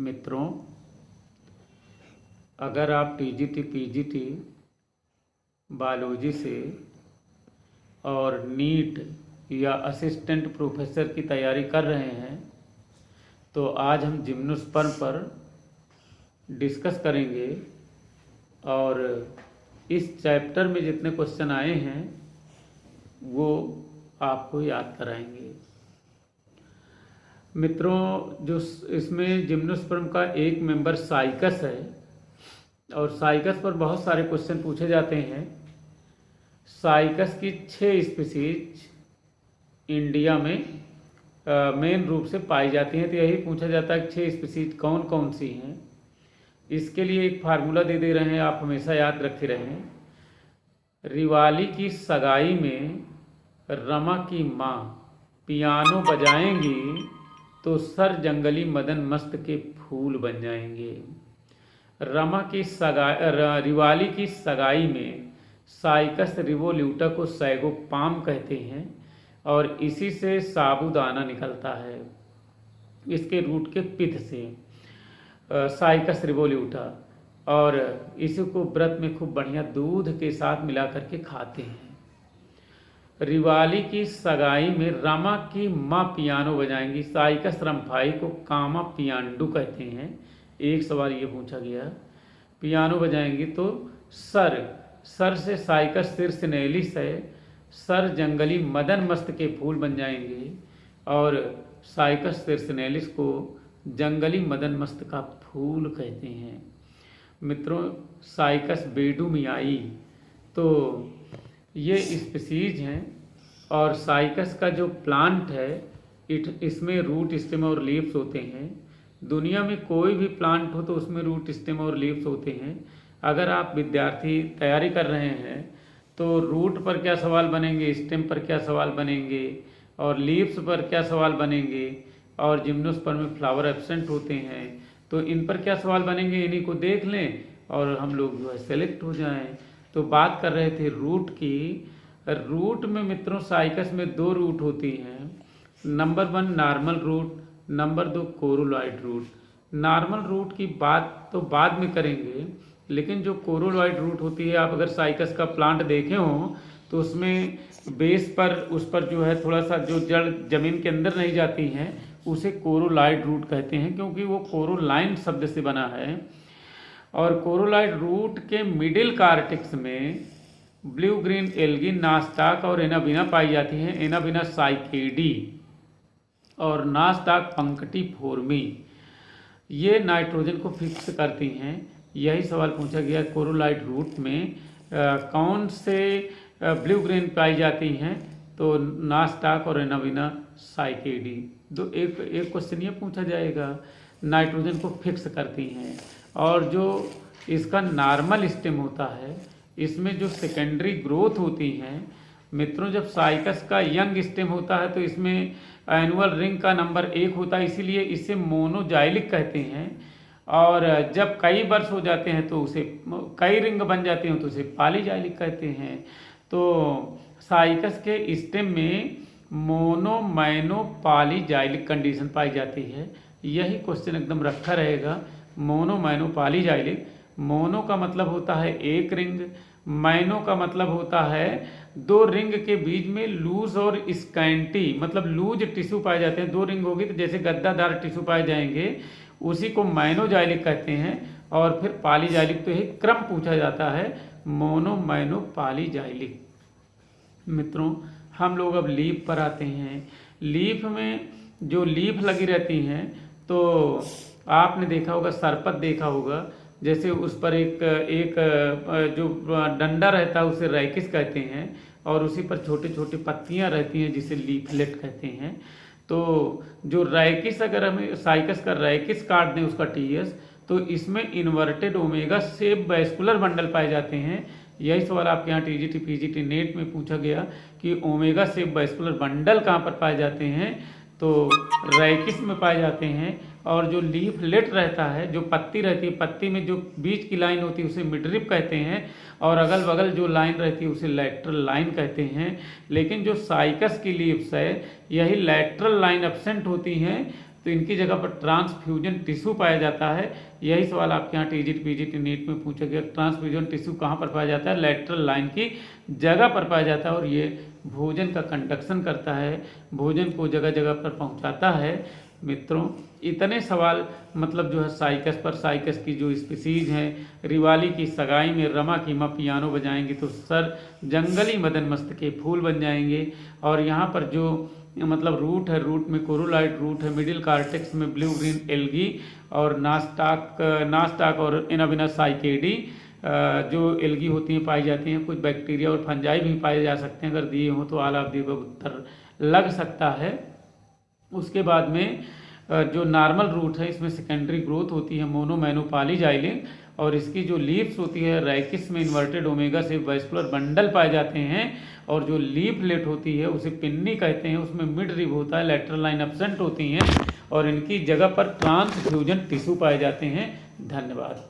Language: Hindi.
मित्रों, अगर आप टीजीटी पीजीटी बायोलॉजी से और नीट या असिस्टेंट प्रोफेसर की तैयारी कर रहे हैं तो आज हम जिम्नोस्पर्म पर डिस्कस करेंगे और इस चैप्टर में जितने क्वेश्चन आए हैं वो आपको याद कराएंगे। मित्रों, जो इसमें जिम्नोस्पर्म का एक मेंबर साइकस है और साइकस पर बहुत सारे क्वेश्चन पूछे जाते हैं। साइकस की 6 स्पीसीज इंडिया में मेन रूप से पाई जाती हैं, तो यही पूछा जाता है कि 6 स्पीसीज कौन कौन सी हैं। इसके लिए एक फार्मूला दे रहे हैं, आप हमेशा याद रखे रहें। रिवाली की सगाई में रमा की माँ पियानो बजाएंगी तो सर जंगली मदन मस्त के फूल बन जाएंगे। रिवाली की सगाई में साइकस रिवोल्यूटा को सैगोपाम कहते हैं और इसी से साबूदाना निकलता है, इसके रूट के पित्त से साइकस रिवोल्यूटा, और इसी को व्रत में खूब बढ़िया दूध के साथ मिला करके खाते हैं। रिवाली की सगाई में रमा की माँ पियानो बजाएंगी, साइकस रम्फाई को कामा पियांडू कहते हैं। एक सवाल ये पूछा गया, पियानो बजाएंगी तो सर से साइकस सिरसिनेलिस है, सर जंगली मदन मस्त के फूल बन जाएंगे और साइकस सिरसिनेलिस को जंगली मदन मस्त का फूल कहते हैं। मित्रों, साइकस बेडूमियाई तो ये स्पीसीज हैं और साइकस का जो प्लांट है इसमें रूट स्टेम और लीव्स होते हैं। दुनिया में कोई भी प्लांट हो तो उसमें रूट स्टेम और लीव्स होते हैं। अगर आप विद्यार्थी तैयारी कर रहे हैं तो रूट पर क्या सवाल बनेंगे, स्टेम पर क्या सवाल बनेंगे और लीव्स पर क्या सवाल बनेंगे, और जिम्नोस्पर्म में फ्लावर एब्सेंट होते हैं तो इन पर क्या सवाल बनेंगे, इन्हीं को देख लें और हम लोग जो है सेलेक्ट हो जाएं। तो बात कर रहे थे रूट की। रूट में मित्रों साइकस में 2 रूट होती हैं, number 1 normal root, number 2 coralloid root. Normal root की बात तो बाद में करेंगे, लेकिन जो कोरोलॉइड रूट होती है, आप अगर साइकस का प्लांट देखे हो तो उसमें बेस पर उस पर जो है थोड़ा सा जो जड़ जमीन के अंदर नहीं जाती हैं उसे कोरोलॉइड रूट कहते हैं, क्योंकि वो कोरोलाइन शब्द से बना है। और कोरोलॉइड रूट के मिडिल कार्टेक्स में ब्लू ग्रीन एल्गी, नास्टाक और एनाबिना पाई जाती हैं। एनाबिना साइकेडी और नास्टाक पंक्टिफोर्मी, ये नाइट्रोजन को फिक्स करती हैं। यही सवाल पूछा गया क्लोराइड रूट में कौन से ब्लू ग्रीन पाई जाती हैं, तो नास्टाक और एनाबिना साइकेडी। एक क्वेश्चन ये पूछा जाएगा, नाइट्रोजन को फिक्स करती हैं। और जो इसका नॉर्मल स्टेम होता है, इसमें जो सेकेंडरी ग्रोथ होती हैं मित्रों, जब साइकस का यंग स्टेम होता है तो इसमें एनुअल रिंग का नंबर 1 होता है, इसीलिए इसे मोनोजाइलिक कहते हैं। और जब कई वर्ष हो जाते हैं तो उसे कई रिंग बन जाते हैं तो उसे पॉलीजाइलिक कहते हैं। तो साइकस के स्टेम में मोनो मैनो पॉलीजाइलिक कंडीशन पाई जाती है। यही क्वेश्चन एकदम रखा रहेगा, मोनो मैनो पॉलीजाइलिक। मोनो का मतलब होता है 1 रिंग, मैनो का मतलब होता है 2 रिंग के बीच में लूज और स्कैंटी, मतलब लूज टिश्यू पाए जाते हैं। 2 रिंग होगी तो जैसे गद्दादार टिश्यू पाए जाएंगे उसी को मैनोजाइलिक कहते हैं। और फिर पॉलीजाइलिक, तो यही क्रम पूछा जाता है, मोनो मैनो पॉलीजाइलिक। मित्रों, हम लोग अब लीफ पर आते हैं। लीफ में जो लीफ लगी रहती हैं तो आपने देखा होगा, सरपत देखा होगा, जैसे उस पर एक जो डंडा रहता है उसे रैकिस कहते हैं और उसी पर छोटे छोटे पत्तियां रहती हैं जिसे लीफलेट कहते हैं। तो जो रैकिस, अगर हमें साइकस का रैकिस काट दें उसका टीएस, तो इसमें inverted omega shape vascular bundle पाए जाते हैं। यही सवाल आपके यहाँ टीजीटी पीजीटी नेट में पूछा गया कि ओमेगा शेप वैस्कुलर बंडल कहाँ पर पाए जाते हैं, तो रैकिस में पाए जाते हैं। और जो लीफलेट रहता है, जो पत्ती रहती है, पत्ती में जो बीच की लाइन होती है उसे मिडरिप कहते हैं और अगल बगल जो लाइन रहती है उसे लैटरल लाइन कहते हैं। लेकिन जो साइकस की लीव्स है, यही लैटरल लाइन एब्सेंट होती हैं तो इनकी जगह पर ट्रांसफ्यूजन टिश्यू पाया जाता है। यही सवाल आपके यहाँ टीजीटी पीजीटी नीट में पूछा गया, ट्रांसफ्यूजन टिश्यू कहाँ पर पाया जाता है? लेटरल लाइन की जगह पर पाया जाता है और ये भोजन का कंडक्शन करता है, भोजन को जगह जगह पर पहुँचाता है। मित्रों इतने सवाल मतलब जो है साइकस पर, साइकस की जो स्पीसीज हैं, रिवाली की सगाई में रमा की माँ पियानो बजाएंगी तो सर जंगली मदन मस्त के फूल बन जाएंगे। और यहाँ पर जो मतलब रूट है, रूट में कोरोलाइट रूट है, मिडिल कार्टेक्स में ब्लू ग्रीन एल्गी और नास्टाक और इनाबिना साइकेडी जो एल्गी होती हैं पाई जाती हैं। कुछ बैक्टीरिया और फंजाई भी पाए जा सकते हैं, अगर दिए हों तो आल ऑफ द अबव उत्तर लग सकता है। उसके बाद में जो नॉर्मल रूट है इसमें सेकेंडरी ग्रोथ होती है मोनोमैनोपॉलीजाइलिन और इसकी जो लीव्स होती है रैकिस में इन्वर्टेड ओमेगा से वैस्कुलर बंडल पाए जाते हैं और जो लीफलेट होती है उसे पिन्नी कहते हैं, उसमें मिड रिब होता है, लेटरल लाइन एब्सेंट होती हैं और इनकी जगह पर ट्रांसफ्यूजन टिश्यू पाए जाते हैं। धन्यवाद।